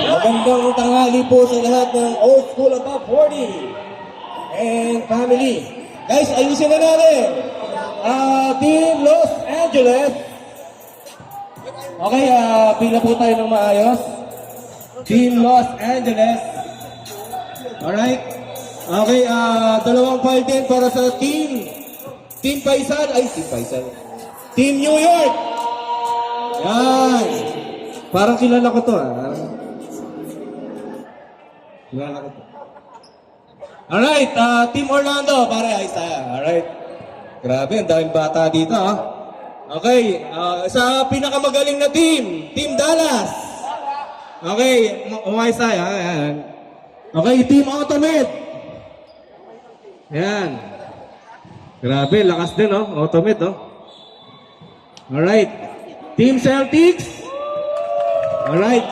Magandang tanghali po sa lahat ng Old School Above 40 and family. Guys, ayusin na natin. Team Los Angeles. Okay, pila po tayo ng maayos. Team Los Angeles. Alright. Okay, dalawang file din para sa Team Paisan. Team Paisan. Team New York. Yan. Parang kilala ko to. Kilala ko to. Alright, Team Orlando. Pare, ayos tayo. Alright. Grabe, ang daming bata dito. Okay, sa pinakamagaling na team, Team Dallas. Okay, umayos tayo. Ayan. Okay, Team Automate. Ayan. Grabe, lakas din, Automate, Alright. Team Celtics. Alright.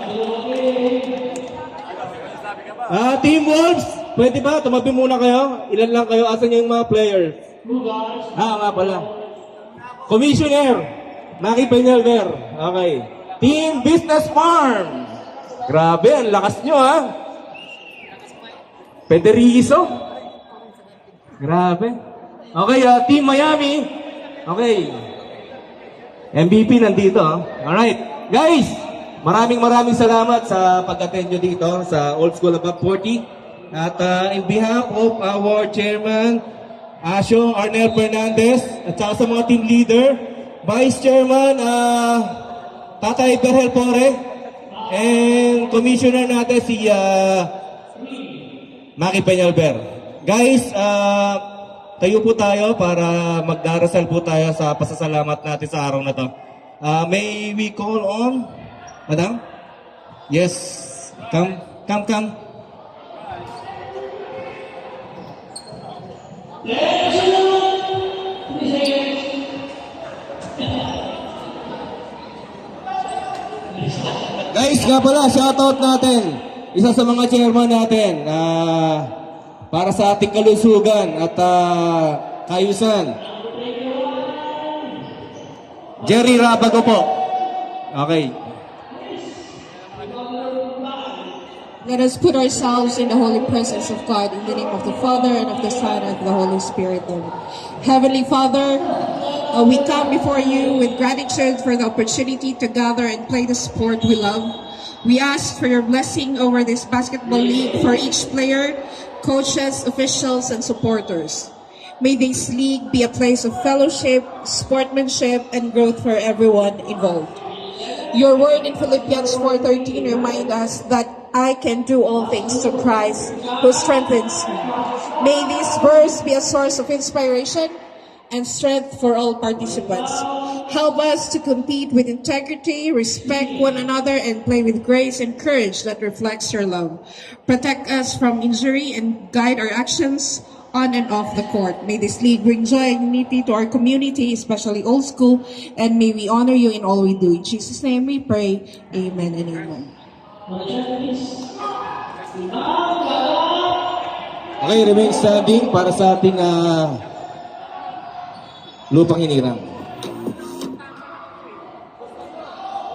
Team Wolves. Pwede ba? Tumabi muna kayo. Ilan lang kayo? Asan yung mga players? Nga pala. Commissioner. Maki Peñalver. Okay. Team Business Farm. Grabe, ang lakas nyo, Pederizo. Grabe. Okay, Team Miami. Okay. MVP nandito, Alright. Guys, maraming salamat sa pag-attend nyo dito sa Old School Above 40. At in behalf of our chairman, Asyong Arnel Fernandez, at saka sa mga team leader, Vice Chairman, Tatay Berhel Pore, and Commissioner natin si Maki Peñalver. Guys, tayo po tayo para magdarasal po tayo sa pasasalamat natin sa araw na to. May we call on? Madam? Yes. Come. Guys, nga pala, shoutout natin. Isa sa mga chairman natin para sa ating kalusugan at kayusan. Jerry Rabago po. Okay. Let us put ourselves in the holy presence of God in the name of the Father and of the Son and of the Holy Spirit. Heavenly Father, we come before you with gratitude for the opportunity to gather and play the sport we love. We ask for your blessing over this basketball league for each player, coaches, officials, and supporters. May this league be a place of fellowship, sportsmanship, and growth for everyone involved. Your word in Philippians 4:13 reminds us that I can do all things through Christ who strengthens me. May this verse be a source of inspiration and strength for all participants. Help us to compete with integrity, respect one another, and play with grace and courage that reflects your love. Protect us from injury and guide our actions on and off the court. May this league bring joy and unity to our community, especially Old School, and may we honor you in all we do. In Jesus' name we pray. Amen and amen. Okay, remain standing para sa ating lupang hinirang.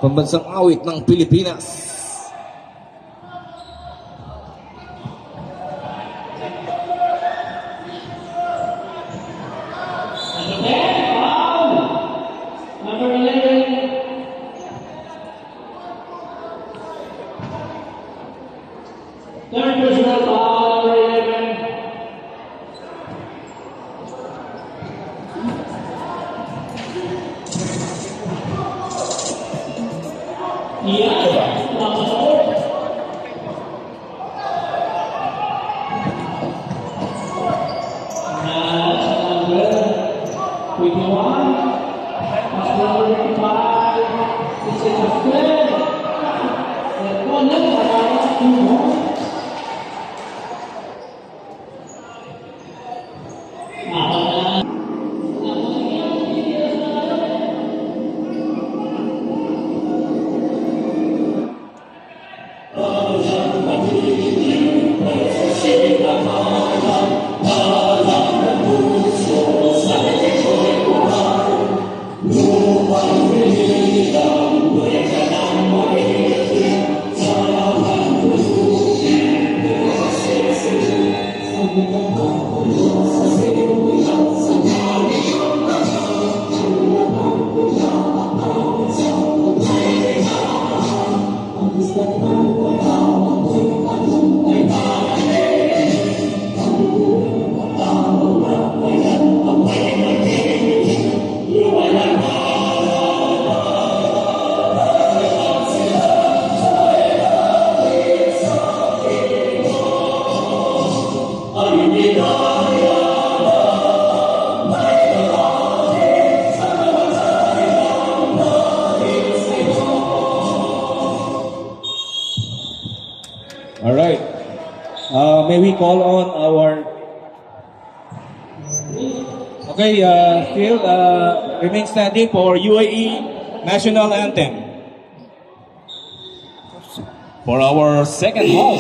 Pambansang awit ng Pilipinas. call on our... Okay, Phil, remain standing for UAE National Anthem. For our second hall.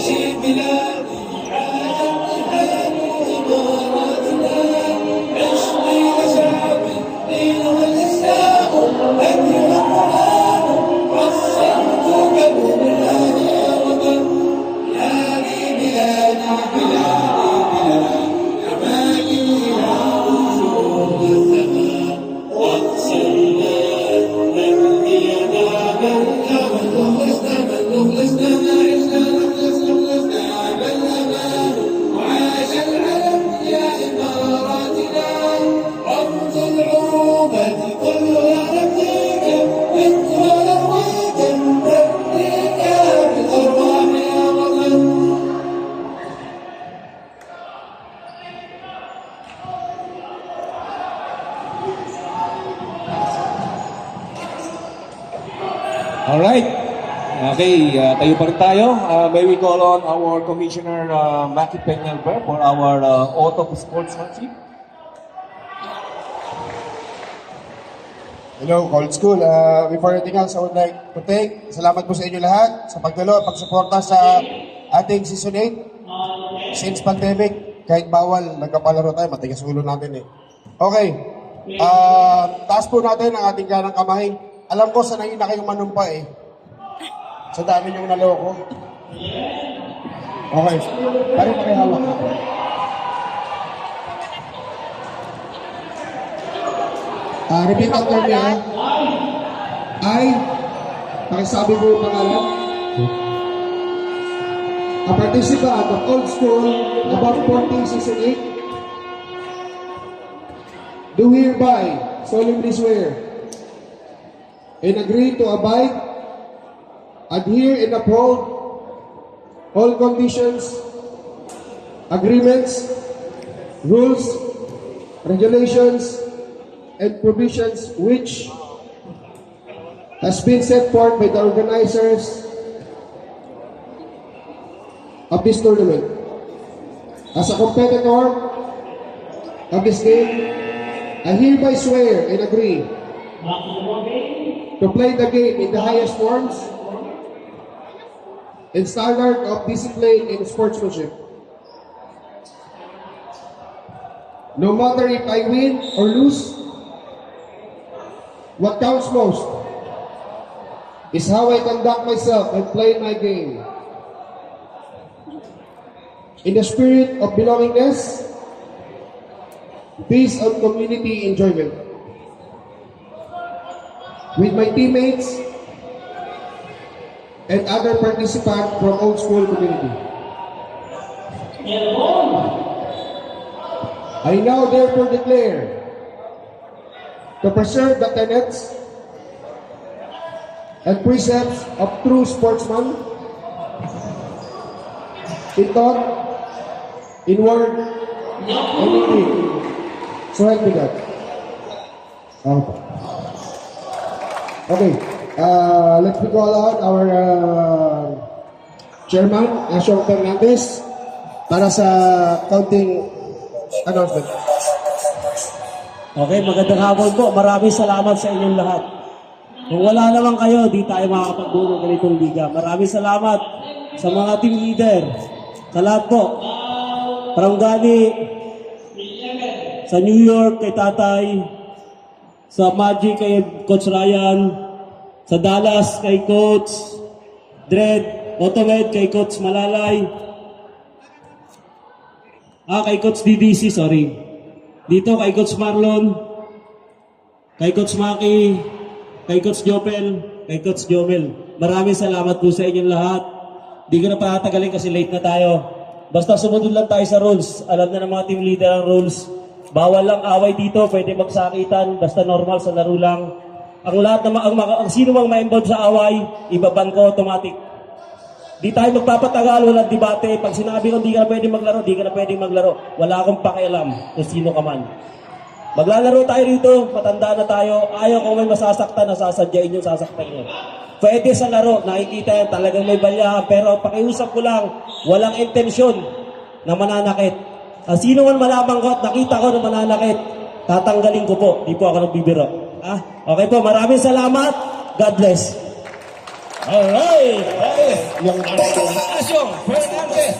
Alright. Okay, tayo pa rin tayo. May we call on our Commissioner Maki Peñalver for our oath of sportsmanship. Hello, Cold School. Before anything else, I would like to thank, salamat po sa inyo lahat sa pagdalo at pagsuporta sa ating Season 8. Since pandemic, kahit bawal, nagkapalaro tayo, matigas ulo natin eh. Okay, taas po natin ang ating ganang kamay. Alam ko, sanayin na kayong manumpa eh. Sa dami niyong naloko. Okay, pare pakihawak. Repeat after me, ha? I, pakisabi ko yung pangalan. A participant of Old School Above 40 Season 8 do hereby solemnly swear and agree to abide, adhere and uphold all conditions, agreements, rules, regulations, and provisions which has been set forth by the organizers of this tournament. As a competitor of this game, I hereby swear and agree to play the game in the highest forms and standard of discipline and sportsmanship. No matter if I win or lose, what counts most is how I conduct myself and play my game. In the spirit of belongingness, peace and community enjoyment. With my teammates and other participants from Old School community. I now therefore declare to preserve the tenets and precepts of true sportsman in thought, in word, and in deed. So help me God. Okay, let's call out our chairman, Sean Fernandez, para sa counting announcement. Okay, magandang hapon po. Maraming salamat sa inyong lahat. Kung wala naman kayo, di tayo makakapagbuo ng ganitong liga. Maraming salamat sa mga team leader, sa lahat po. From Gani, sa New York kay Tatay, sa Magic kay Coach Ryan, sa Dallas kay Coach Dred, Otomed kay Coach Malalay, kay Coach DDC, sorry. Dito kay Coach Marlon, kay Coach Maki, kay Coach Jopel, kay Coach Jomel. Maraming salamat po sa inyong lahat. Di ko na patatagalin kasi late na tayo. Basta sumunod lang tayo sa rules. Alam na ng mga team leader ang rules. Bawal lang away dito, pwede magsakitan, basta normal sa laro lang. Ang lahat na ang sino mang ma-involve sa away, ibaban ko automatic. Di tayo magpapatagal, walang debate. Pag sinabi ko di ka na pwede maglaro, di ka na pwede maglaro. Wala akong pakialam kung sino ka man. Maglalaro tayo rito, matanda na tayo. Ayaw kung may masasaktan, nasasadyain yung sasaktan nyo. Pwede sa laro, nakikita yan, talagang may balyahan. Pero pakiusap ko lang, walang intensyon na mananakit. Sino man malamang ko at nakita ko na mananakit, tatanggalin ko po. Di po ako nagbibiro. Okay po, maraming salamat. God bless. Alright! Yung Asyong Fernandez,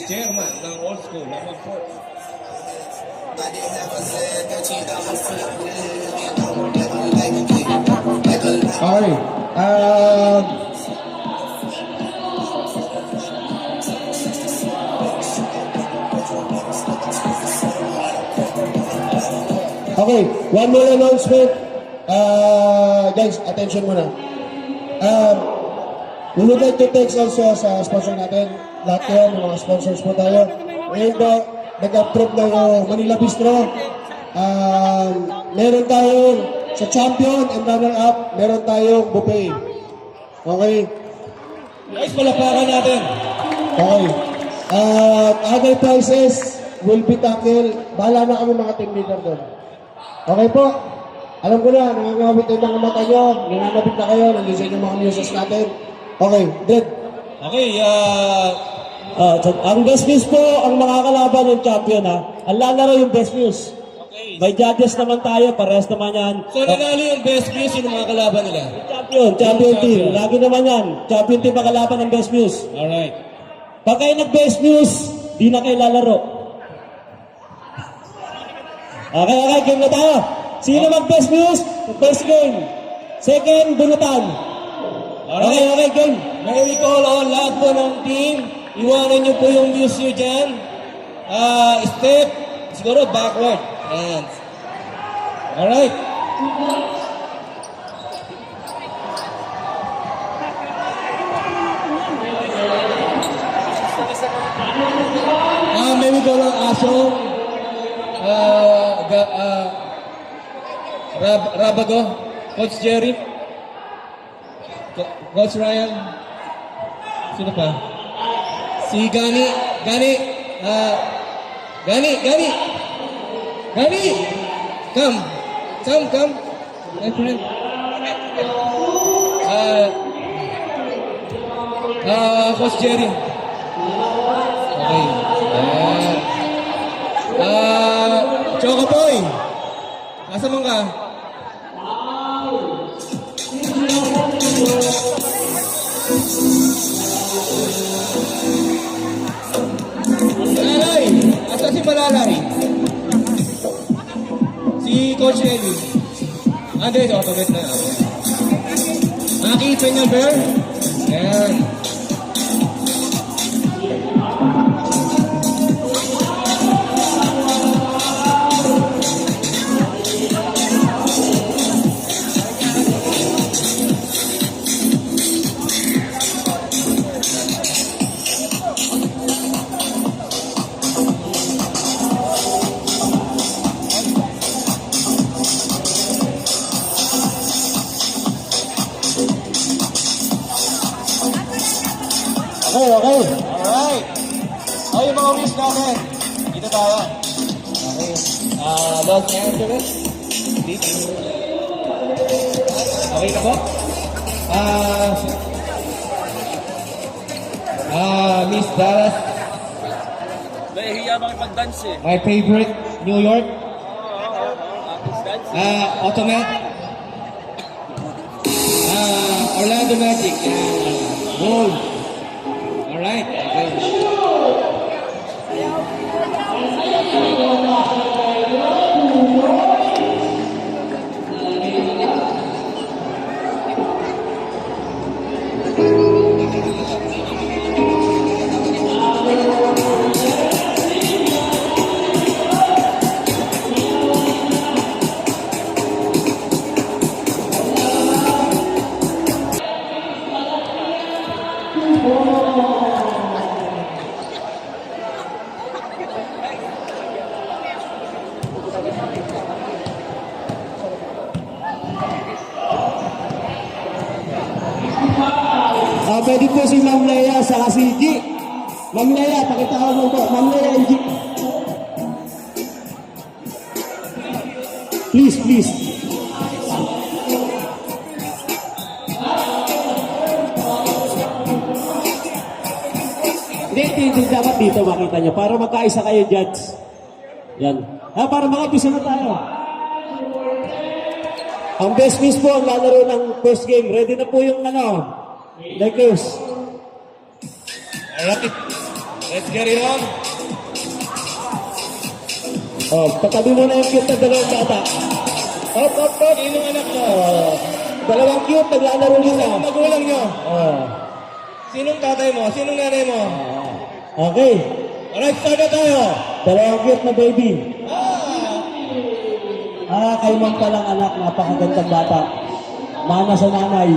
chairman ng Old School number 4. Okay. Okay, one more announcement. Guys, attention muna. We would like to thanks also sa sponsor natin. Lahat kayo, may mga sponsors po tayo. And nag-approve ng Manila Bistro. Meron tayong sa champion and runner-up, meron tayong buffet. Okay? Guys, palapakan natin. Okay. Other prices will be tackled. Bahala na kami mga team leader doon. Okay po. Alam ko na, nangangawit yung mga mata nyo, nanganabit na kayo, nandiyan yung mga muses natin. Okay, Dred. Okay, Ang best news po, ang mga kalaban ng champion Ang lalaro yung best news. okay. May judges naman tayo, parehas naman yan. So, nanalo yung best news yung mga kalaban nila. Champion team. Lagi naman yan. Champion team ang kalaban ng best news. Alright. Pag kayo nag-best news, di na kayo lalaro. Okay, game na tayo. Sino mag-best news? First game. Second, bunutan. Okay, game. May we call on lahat po ng team. Iwanan nyo po yung news nyo dyan. Step, siguro backward. Ayan. Alright. May we call on Asyong. Rabago. Coach Jerry. Coach Ryan. Sino pa? Si Gani. Gani. Come. My friend. Coach Jerry. Okay. Choco Boy. Asa man ka? Malalay! Asa si Malalay? Si Coach Eddie. Hindi, automatic na. Maki Peñalver. Ayan. Okay. Alright. Yung mga wish natin. Dito tayo. Okay. Los Angeles. Dito. Okay na po? Miss Dallas. Nahihiya makipag-dance eh. My favorite, New York. Automat. Orlando Magic. Gold. Alright. Okay. Pwede po si Ma'am Leia sa si G. Ma'am Leia, pakitawag mo po. Ma'am Leia and G. Please. Hindi, din dapat dito makita nyo para magkaisa kayo, judge. Yan. Para makapisa na tayo. Ang best miss po ang lalaro ng first game. Ready na po yung Lakers. Alright. Let's get it on. Patabi mo na yung cute na dalawang bata. Up. Sinong anak mo? Dalawang cute, naglalaro nila. Sinong magulang nyo? Sinong tatay mo? Sinong nanay mo? Okay. Alright, start na tayo. Dalawang cute na baby. Kay ma'am palang anak, napakagandang bata. Mana sa nanay.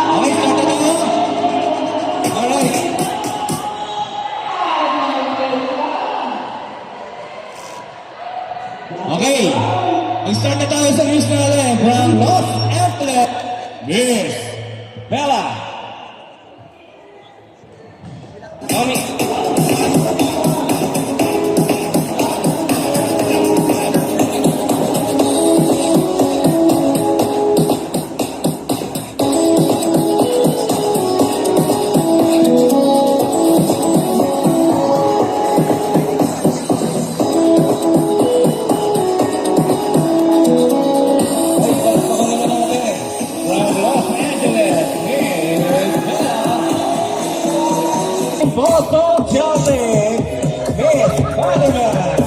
Okay, start na tayo. Alright. Okay. Mag-start na tayo sa news natin from Los Angeles. Miss Bella. Tommy. Boston Celtics, Miss Spider-Man.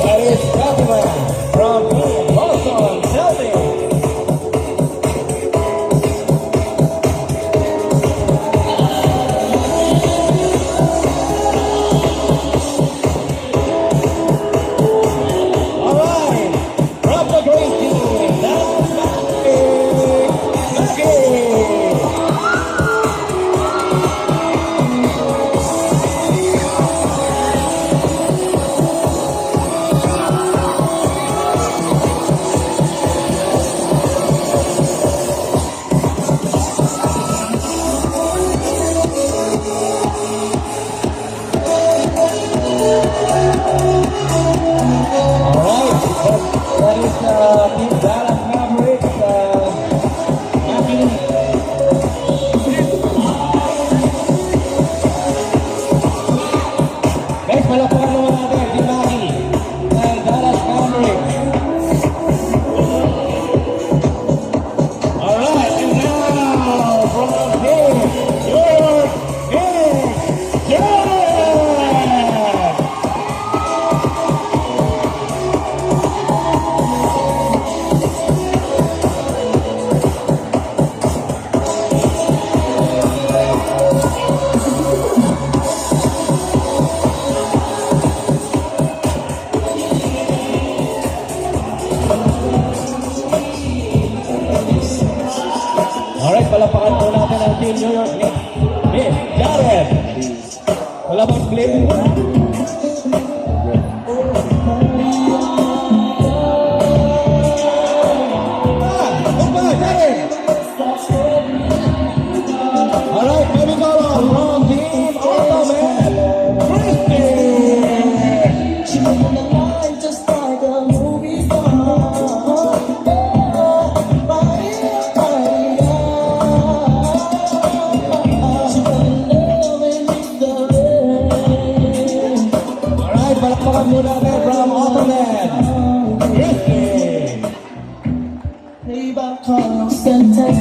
That is Spider-Man from Boston Celtics. Alright, palapakan po natin ang Team New York Knicks. Miss Jared. Wala bang split? Alright, baby girl from Team Ultimate. She moving the line just like a movie star. Body, she fell in love and it's the rain. Alright, palapakan po natin from Ultimate. Playback call sentence.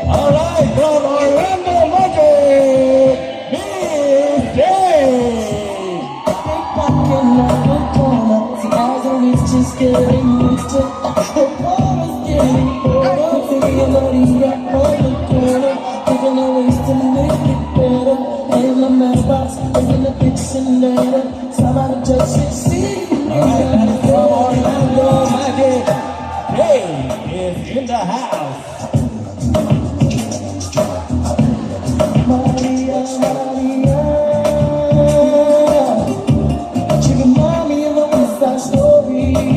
Alright, from Orlando Magic, Miss Jane. Pickpocketing around the corner. See, eyes on reach, just getting used to. The ball is getting colder. Thinking about these right on the corner. Thinking of ways to make it better. And my mailbox is in the dictionary. Somebody just should see. Alright, that is from Orlando Magic. Jane is in the house. Maria, Maria. She remind me of a West Side Story.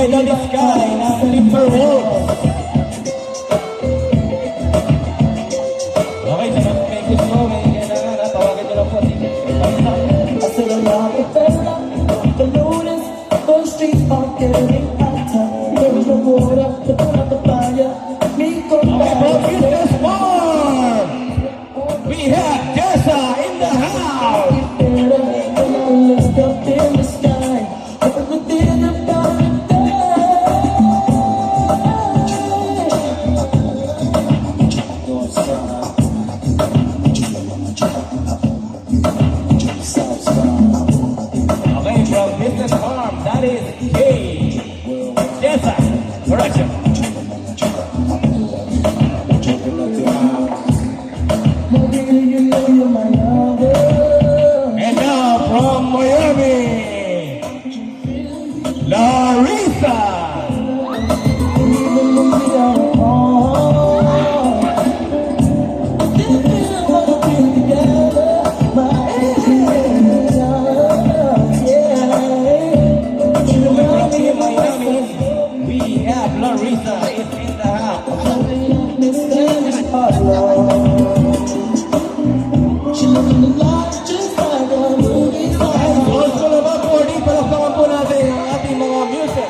the Sky ng Timberwolves. Okay, sa mga may gusto, may kailangan, tawagan nyo lang po si I said a lot of fella, the notice, those streets are getting hotter. There's no water, but not the fire. Me go From Business Farm, we have Jessa in the house. better when I look up in the sky. Everything about it Okay, from Business Farm, that is K. Jessa, correction. Maybe you know you're my lover. And now from Miami, Larissa. Even when we are apart, this feeling wanna be together. My angels, yeah. You know From me, Miami, we have Larissa is in the house. She living the life just like a movie star. Also naman po, di palakpakan po natin ang ating mga music.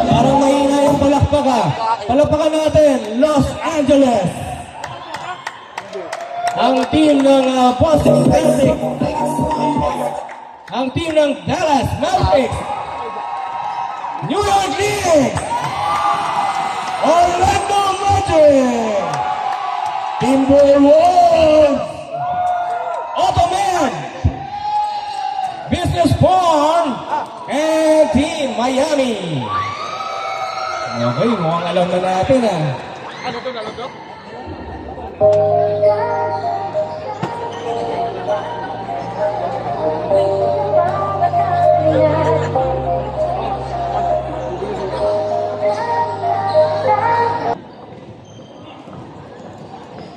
Parang mahina yung palakpakan. Palakpakan natin, Los Angeles. Ang team ng Boston Celtics. Ang team ng Dallas Mavericks. New York Knicks. Orlando Magic. Timberwolves. Ottoman. Business Farm. And Team Miami. Okay, mukhang alam na natin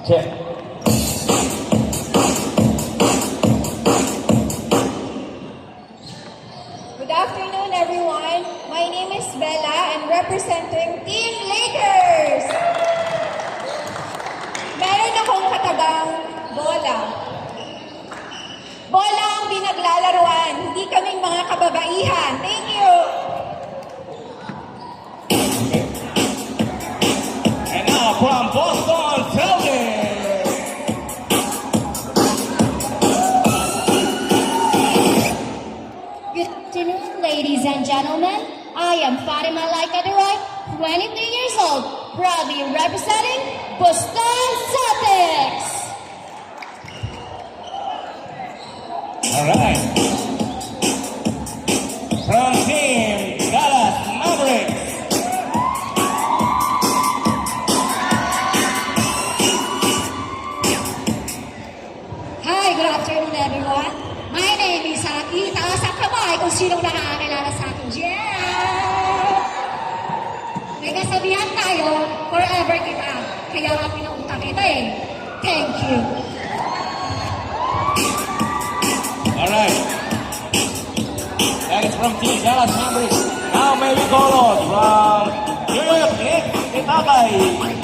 Check. Good afternoon, everyone. My name is Bella and representing Team Lakers. Meron akong katabang bola. Bola ang binaglalaruan, hindi kaming mga kababaihan. Thank you. And now from Boston Celtics. Good afternoon, ladies and gentlemen. I am Fatima Laikadurai, 23 years old, proudly representing Boston Celtics. All right. From Team Dallas Mavericks. Hi, good afternoon, everyone. My name is Haki. Taas ang kamay kung sinong nakakakilala sa akin. Yeah! May kasabihan tayo, forever kita. Kaya nga pinauta kita eh. Thank you. All right. That is from Team Dallas Mavericks. Now may we call on from New York Knicks, Itabay,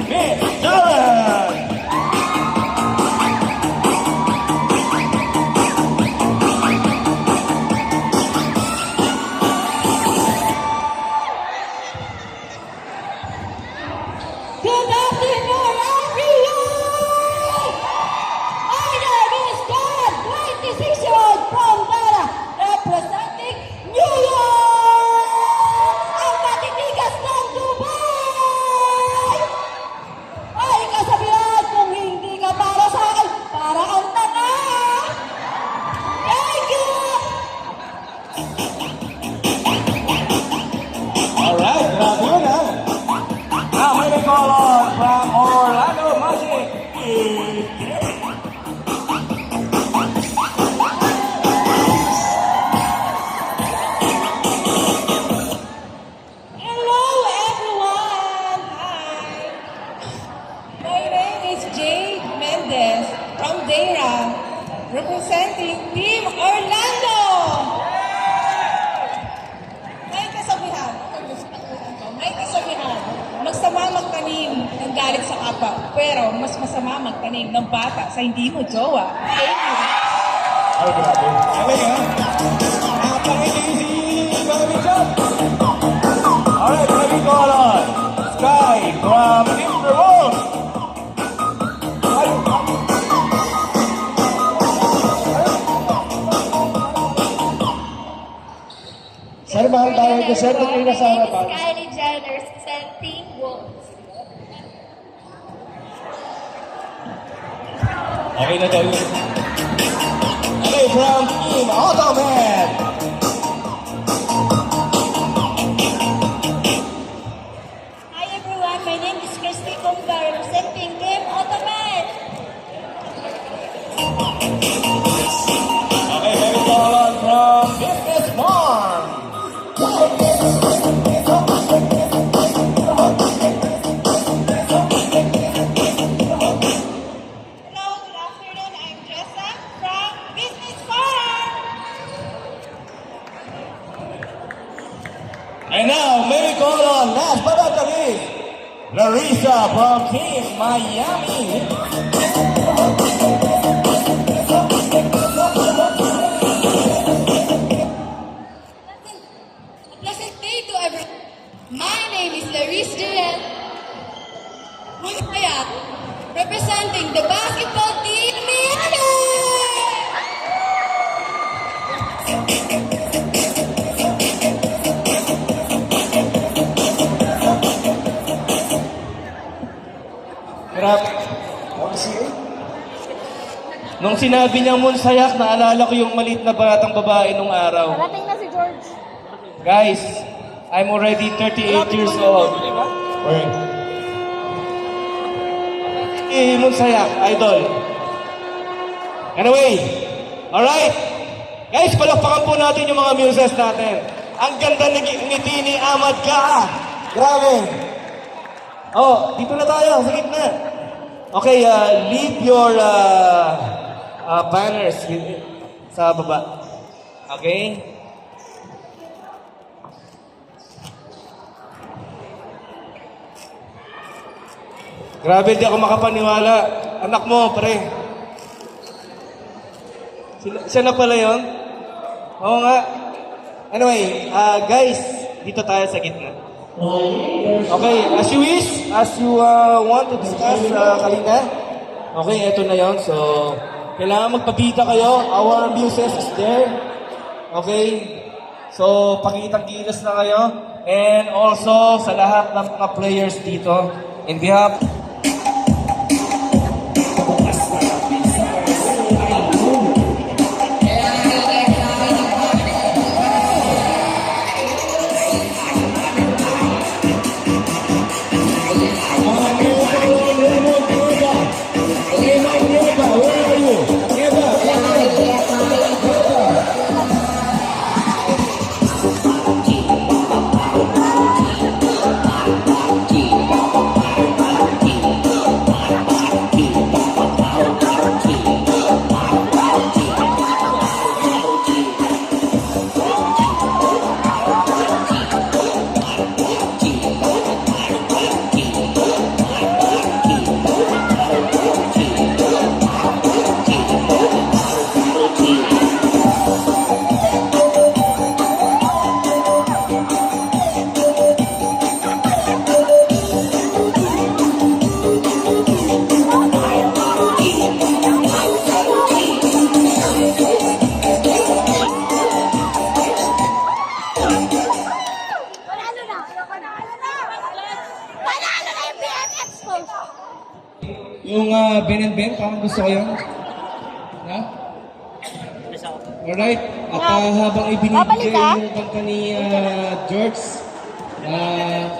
Miss Sharon. Good afternoon, everyone! My name is God, 26-year-old from Dara, representing New York! Ang matitigas ng Dubai! Ay kasabihan kung hindi ka para sa akin, para ang tanga! Thank you! All right, grabe yun Now may we call on from Orlando Magic. Hello, everyone. Hi. My name is Jay Mendez from Deira, representing Team Orlando. pero mas masama magtanim ng bata sa hindi mo jowa. Thank you. Ay, grabe. Galing ha? Napaka-easy, mga bichon. Alright, let me call on Sky from Timberwolf. Sir, mahal tayo ko, sir. Ito yung nasa My name is harapan. Kylie Jenner, sent Pink Wolves. Okay na daw yun. Okay, from Team Automan. Hi everyone, my name is Christy Kumbar, representing Team Ottoman. Okay, let me call on from Business Farm. Hello, good afternoon. I'm Jessa from Business Farm. And now, may we call on last but not the least, Larissa from Team Miami. A pleasant day to everyone. My name is Laris Durel Muntayat, representing the basketball team Miami! Grabe. Nung sinabi niya Monsayak, naalala ko yung maliit na batang babae nung araw. Parating na si George. Guys, I'm already 38 years old. Monsayak, idol. Anyway, alright. Guys, palakpakan po natin yung mga muses natin. Ang ganda ng ngiti ni Ahmad Ka. Grabe. Oh, dito na tayo, sa gitna. Okay, leave your banners sa baba. Okay? Grabe, di ako makapaniwala. Anak mo, pre. Siya na pala yun? Oo nga. Anyway, guys, dito tayo sa gitna. Okay, as you wish, as you want to discuss, Kalina. Okay, eto na yon. So, kailangan magpabita kayo. Our muses is there. Okay? So, pakitang gilas na kayo. And also, sa lahat ng mga players dito, in behalf yung Ben and Ben, parang gusto ko yun. Ha? Alright. At habang ibinibigay yung kanta ni George,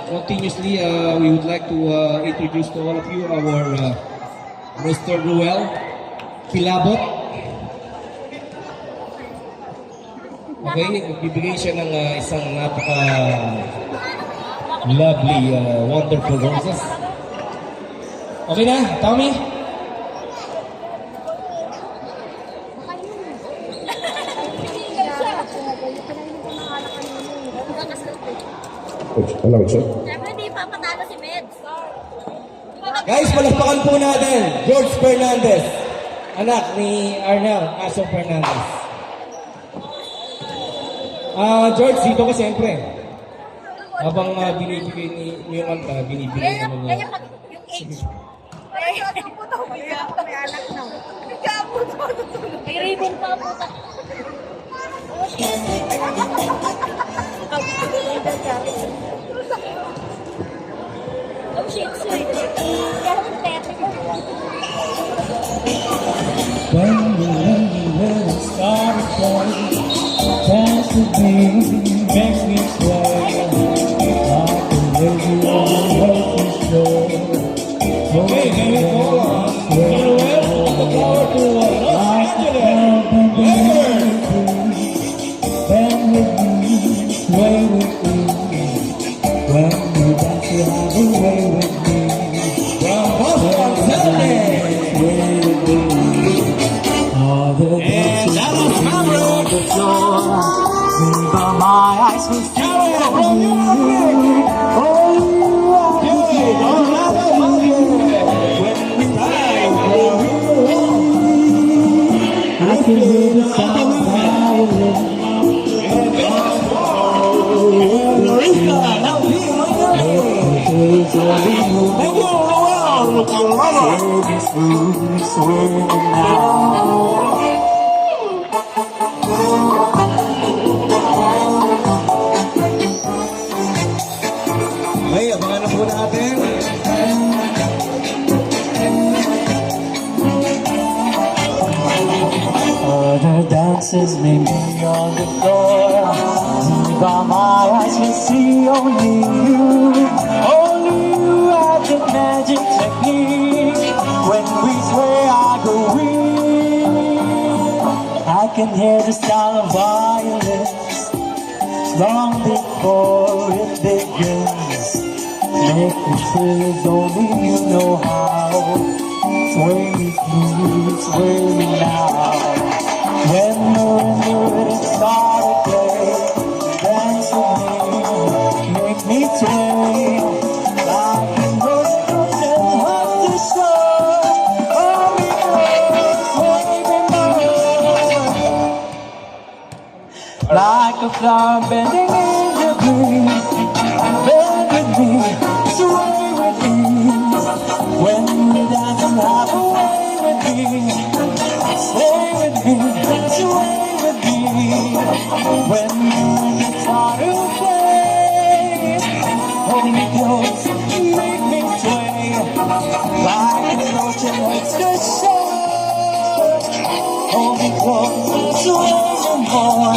continuously, we would like to introduce to all of you our Mr. Ruel Kilabot. Okay, magbibigay siya ng isang lovely, wonderful roses. Okay na, Tommy? Coach, alam mo siya? Siyempre, di pa patalo si Meds. Guys, palakpakan po natin, George Fernandez. Anak ni Arnel Aso Fernandez. George, dito ka siyempre. Habang binibigay ni yung kanta, binibigay naman niya. May ribbon pa po. Oh, shit, sweet. Kaya ang tete ko. When it started playing, dance with me, makes me sway. Like the lady on the rose show. Okay, here we go. Manuel, the power to Los Angeles. Bend with me, sway with me. When you dance, you have a way with me. From Boston, Celtics. Sway with me. All the And Dallas Mavericks. the floor. But my eyes will see Carol from New York. all you are. Yay, Orlando Magic. I can hear the sound of violin. Larissa, now be It's only you. Thank you, Noel. Baby, smooth, swing now. Hey, abangan na po natin. Other dancers may be on the floor. But my eyes will see only you. Only you have the magic technique. When we sway, I go weak. I can hear the sound of violins long before it begins. Make me feel only you know how. Sway me, please, sway me now. When the rhythm started playing, dance with me, make me sway. Like an ocean hot to shore, oh, me sway me more. Like a flower bending in the breeze, bend with me, sway with ease. When we dance and have a way with me, stay with me, sway with me. When you start to play, hold me close, make me sway. Like an ocean hits the shore, hold me close, sway me more.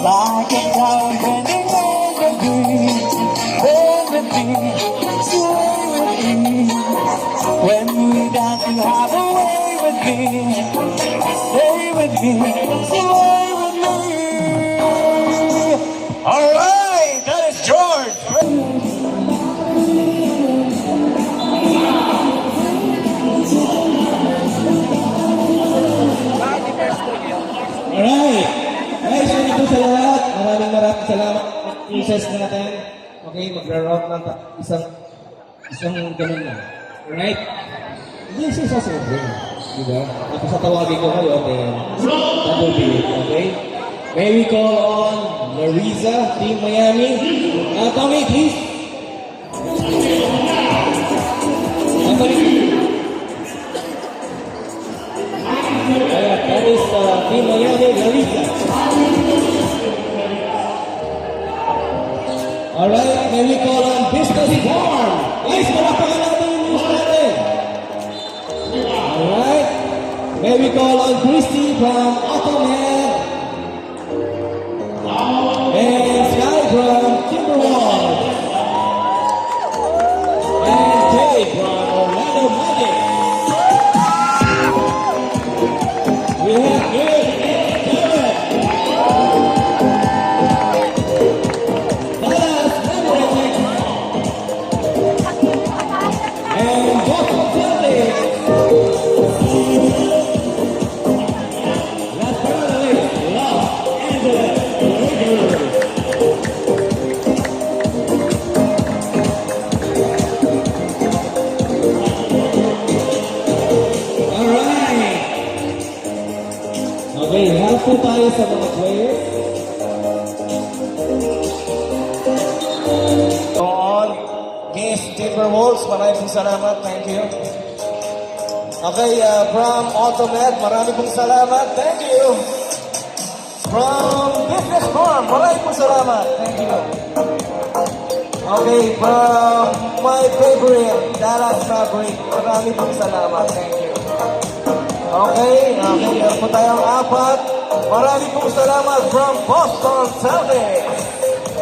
Like a flower bending in the breeze, bend with me, sway with me. When we dance, you have a way with me. Stay with me, sway with me. All right, that is George. Alright. Guys, yun po sa lahat. Maraming salamat. Princess natin. Okay, magra-round ng isang ganun na. Alright? Hindi siya sasabihin. Diba? Tapos sa tawagin ko kayo, then that will be it. Okay? May we call on Larissa, Team Miami. Tommy, please. That is Team Miami, Larissa. Alright, may we call on Business Farm. Guys, malapakan natin yung news natin. Alright, may we call on Christy from Automed. And Sky from Timberwolves. And Jay from Orlando Magic. We have good Jared. Dallas Mavericks. And Boston Celtics. Okay, harap po tayo sa mga players. On Games Timberwolves, maraming salamat. Thank you. Okay, from Automed, maraming pong salamat. Thank you. From Business Farm, maraming pong salamat. Thank you. Okay, from my favorite, Dallas Maverick, maraming pong salamat. Thank you. Okay, meron po tayong 4. Maraming pong salamat from Boston Celtics.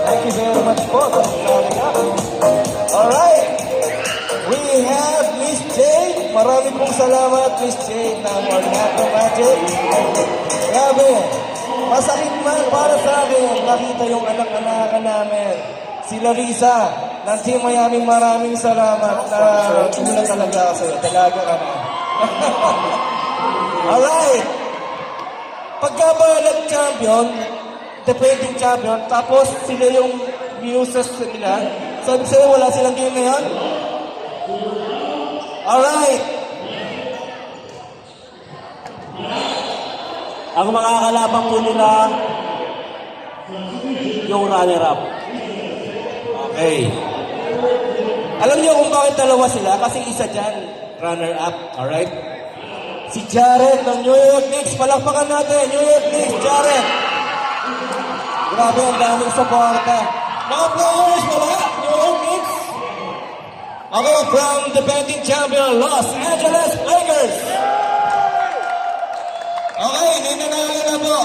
Thank you very much po. Alright. We have Miss Jade. Maraming pong salamat, Miss Jade, na Orlando Magic. Grabe. Masakit man para sa akin nakita yung anak-anakan namin. Si Larissa ng Team Miami, maraming salamat na ulan talaga ako sa'yo. Talaga ka na. Alright. Pagka ba nag-champion, defending champion, tapos sila yung muses nila, sabi sa'yo wala silang game ngayon? Alright. Ang mga kalabang po nila, yung runner-up. Okay. Alam niyo kung bakit dalawa sila? Kasi isa dyan, runner-up. Alright? Si Jared ng New York Knicks. Palakpakan natin. New York Knicks, Jared. Grabe, ang daming suporta. Mga players, wala? New York Knicks. Okay, from defending champion, Los Angeles Lakers. Okay, ninanalo na po.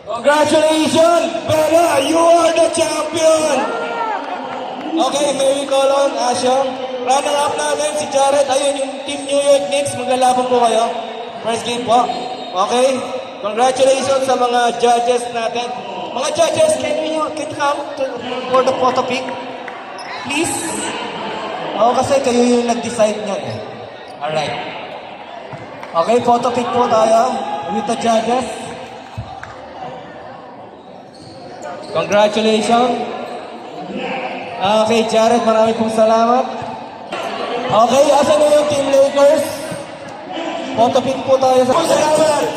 Congratulations, Bella! You are the champion! Okay, may we call on Asyong. Runner-up namin si Jared. Ayun, yung Team New York Knicks. Maglalaban po kayo. First game po. Okay? Congratulations sa mga judges natin. Mga judges, can you come for the photo pic? Please? Oo, kasi kayo yung nag-decide nyo eh. Alright. Okay, photo pic po tayo with the judges. Congratulations. Okay, Jared, marami pong salamat. Okay, asan na yung Team Lakers? Photo pic po tayo sa... Salamat!